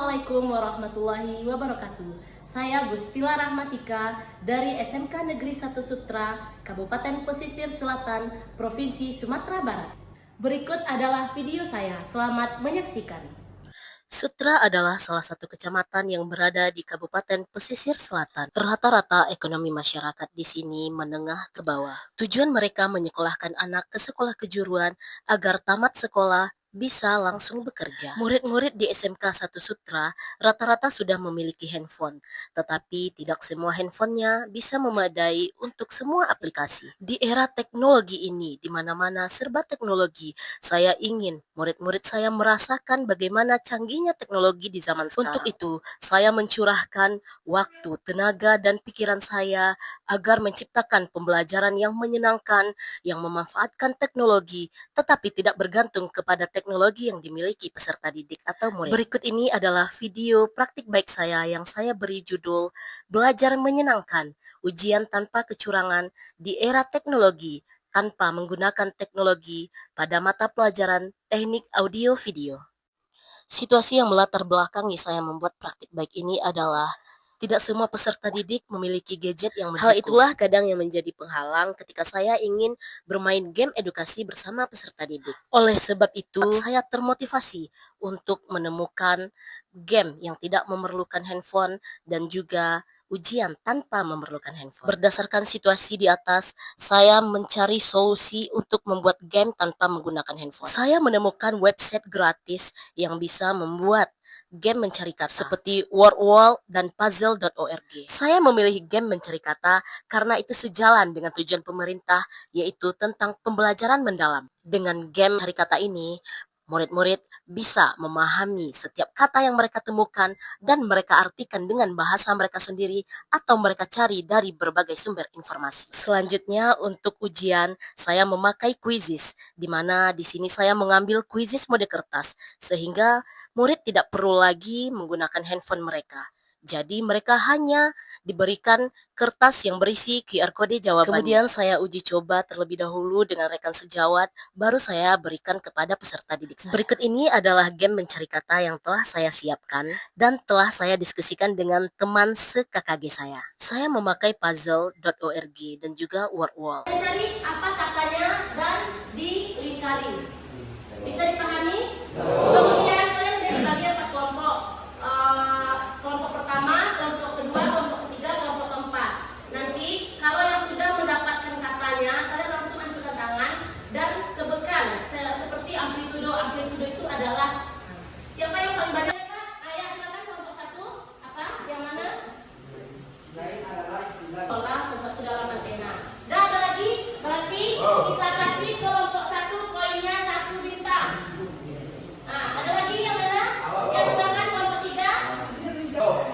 Assalamualaikum warahmatullahi wabarakatuh. Saya Gustila Rahmatika dari SMK Negeri 1 Sutra, Kabupaten Pesisir Selatan, Provinsi Sumatera Barat. Berikut adalah video saya. Selamat menyaksikan. Sutra adalah salah satu kecamatan yang berada di Kabupaten Pesisir Selatan. Rata-rata ekonomi masyarakat di sini menengah ke bawah. Tujuan mereka menyekolahkan anak ke sekolah kejuruan agar tamat sekolah bisa langsung bekerja. Murid-murid di SMK 1 Sutra rata-rata sudah memiliki handphone, tetapi tidak semua handphonenya bisa memadai untuk semua aplikasi. Di era teknologi ini, di mana-mana serba teknologi, saya ingin murid-murid saya merasakan bagaimana canggihnya teknologi di zaman sekarang. Untuk itu, saya mencurahkan waktu, tenaga, dan pikiran saya agar menciptakan pembelajaran yang menyenangkan, yang memanfaatkan teknologi, tetapi tidak bergantung kepada teknologi yang dimiliki peserta didik atau murid. Berikut ini adalah video praktik baik saya yang saya beri judul Belajar Menyenangkan, Ujian Tanpa Kecurangan di Era Teknologi tanpa menggunakan teknologi pada mata pelajaran teknik audio video. Situasi yang melatar belakangi saya membuat praktik baik ini adalah tidak semua peserta didik memiliki gadget yang mendukung. Hal itulah kadang yang menjadi penghalang ketika saya ingin bermain game edukasi bersama peserta didik. Oleh sebab itu, saya termotivasi untuk menemukan game yang tidak memerlukan handphone dan juga ujian tanpa memerlukan handphone. Berdasarkan situasi di atas, saya mencari solusi untuk membuat game tanpa menggunakan handphone. Saya menemukan website gratis yang bisa membuat game mencari kata seperti WordWall dan Puzzle.org. Saya memilih game mencari kata karena itu sejalan dengan tujuan pemerintah, yaitu tentang pembelajaran mendalam. Dengan game mencari kata ini, murid-murid bisa memahami setiap kata yang mereka temukan dan mereka artikan dengan bahasa mereka sendiri atau mereka cari dari berbagai sumber informasi. Selanjutnya untuk ujian, saya memakai Quizizz, di mana di sini saya mengambil Quizizz mode kertas sehingga murid tidak perlu lagi menggunakan handphone mereka. Jadi mereka hanya diberikan kertas yang berisi QR kode jawabannya. Kemudian saya uji coba terlebih dahulu dengan rekan sejawat, baru saya berikan kepada peserta didik saya. Berikut ini adalah game mencari kata yang telah saya siapkan dan telah saya diskusikan dengan teman se-KKG saya. Saya memakai Puzzle.org dan juga WordWall. Cari apa katanya dan dilingkari. Bisa dipahami? Kemudian kalian dari bagian ke kelompok. Kelompok pertama, kelompok kedua, kelompok ketiga, kelompok keempat. Nanti kalau yang sudah mendapatkan katanya, kalian langsung ancurkan tangan dan sebutkan seperti amplitudo. Amplitudo itu adalah siapa yang paling banyak? Ayah silakan kelompok satu. Apa? Yang mana? Olah sesuatu dalam antena. Dan ada lagi, berarti kita kasih kelompok satu poinnya 1 bintang. Nah, ada lagi yang mana? Ya silakan kelompok 3.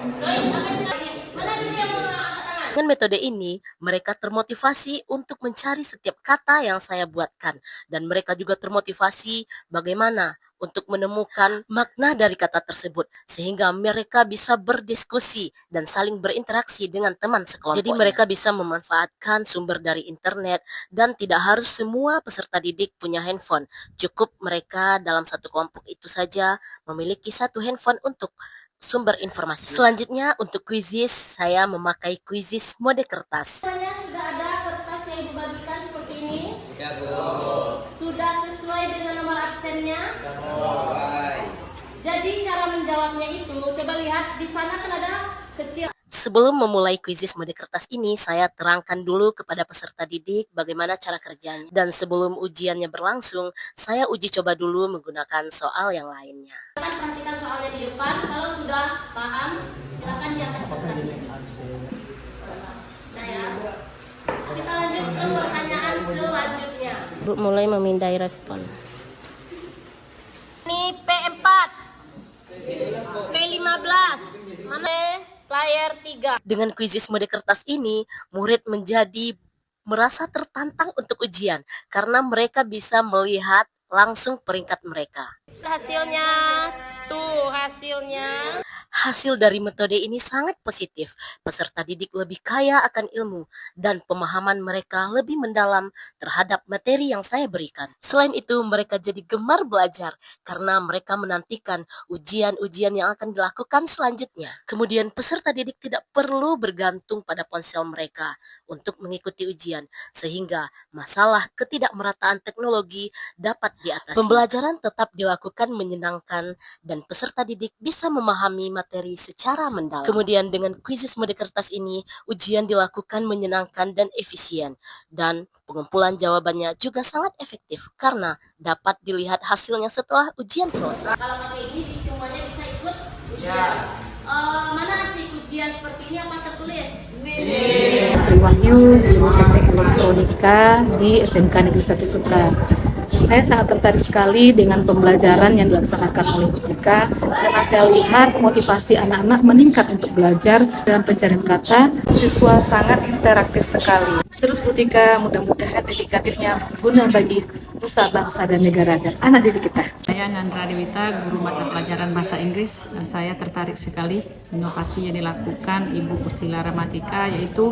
Royce, apa yang lain? Mana dulu yang mau angkat tangan? Dengan metode ini, mereka termotivasi untuk mencari setiap kata yang saya buatkan. Dan mereka juga termotivasi bagaimana untuk menemukan makna dari kata tersebut. Sehingga mereka bisa berdiskusi dan saling berinteraksi dengan teman sekelompoknya. Jadi mereka bisa memanfaatkan sumber dari internet dan tidak harus semua peserta didik punya handphone. Cukup mereka dalam satu kelompok itu saja memiliki satu handphone untuk sumber informasi. Selanjutnya untuk Quizizz, saya memakai Quizizz mode kertas. Semuanya sudah ada kertas yang dibagikan seperti ini? Sudah sesuai dengan nomor absennya? Jadi cara menjawabnya itu, coba lihat di sana kan ada kecil. Sebelum memulai Quizizz mode kertas ini, saya terangkan dulu kepada peserta didik bagaimana cara kerjanya. Dan sebelum ujiannya berlangsung, saya uji coba dulu menggunakan soal yang lainnya. Silakan perhatikan soalnya di depan. Kalau sudah paham, silakan diangkat kertasnya. Nah ya, kita lanjut ke pertanyaan selanjutnya. Bu mulai memindai respon. Ini P4, P15, mana player 3. Dengan Quizizz mode kertas ini, murid menjadi merasa tertantang untuk ujian karena mereka bisa melihat langsung peringkat mereka. Hasilnya, tuh hasilnya. Hasil dari metode ini sangat positif. Peserta didik lebih kaya akan ilmu dan pemahaman mereka lebih mendalam terhadap materi yang saya berikan. Selain itu, mereka jadi gemar belajar karena mereka menantikan ujian-ujian yang akan dilakukan selanjutnya. Kemudian, peserta didik tidak perlu bergantung pada ponsel mereka untuk mengikuti ujian, sehingga masalah ketidakmerataan teknologi dapat diatasi. Pembelajaran tetap dilakukan menyenangkan dan peserta didik bisa memahami materi secara mendalam. Kemudian dengan kuisis mode kertas ini, ujian dilakukan menyenangkan dan efisien. Dan pengumpulan jawabannya juga sangat efektif karena dapat dilihat hasilnya setelah ujian selesai. Kalau pakai ini semuanya bisa ikut ujian. Mana hasil ujian seperti ini apa tertulis? Sri Wahyu, Guru Teknik Elektronika di SMK Negeri 1 Sutra. Saya sangat tertarik sekali dengan pembelajaran yang dilaksanakan oleh Bu Tika karena saya lihat motivasi anak-anak meningkat untuk belajar dalam pencarian kata. Siswa sangat interaktif sekali. Terus Bu Tika, mudah-mudahan dedikatifnya berguna bagi nusa bangsa dan negara dan anak didik kita. Saya Nandra Dewita, guru mata pelajaran bahasa Inggris. Saya tertarik sekali inovasi yang dilakukan Ibu Pustila Ramatika, yaitu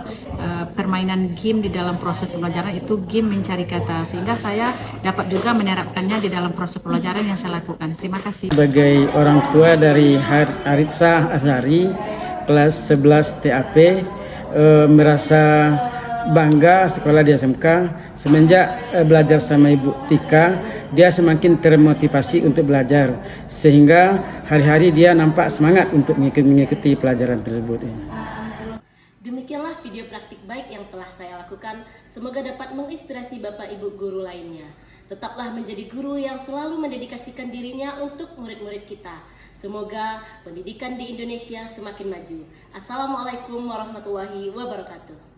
permainan game di dalam proses pembelajaran, itu game mencari kata, sehingga saya dapat juga menerapkannya di dalam proses pembelajaran yang saya lakukan. Terima kasih. Sebagai orang tua dari Haritsa Azhari, kelas 11 TAP, merasa bangga sekolah di SMK. Semenjak belajar sama Ibu Tika, dia semakin termotivasi untuk belajar, sehingga hari-hari dia nampak semangat untuk mengikuti pelajaran tersebut. Demikianlah video praktik baik yang telah saya lakukan. Semoga dapat menginspirasi Bapak Ibu guru lainnya. Tetaplah menjadi guru yang selalu mendedikasikan dirinya untuk murid-murid kita. Semoga pendidikan di Indonesia semakin maju. Assalamualaikum warahmatullahi wabarakatuh.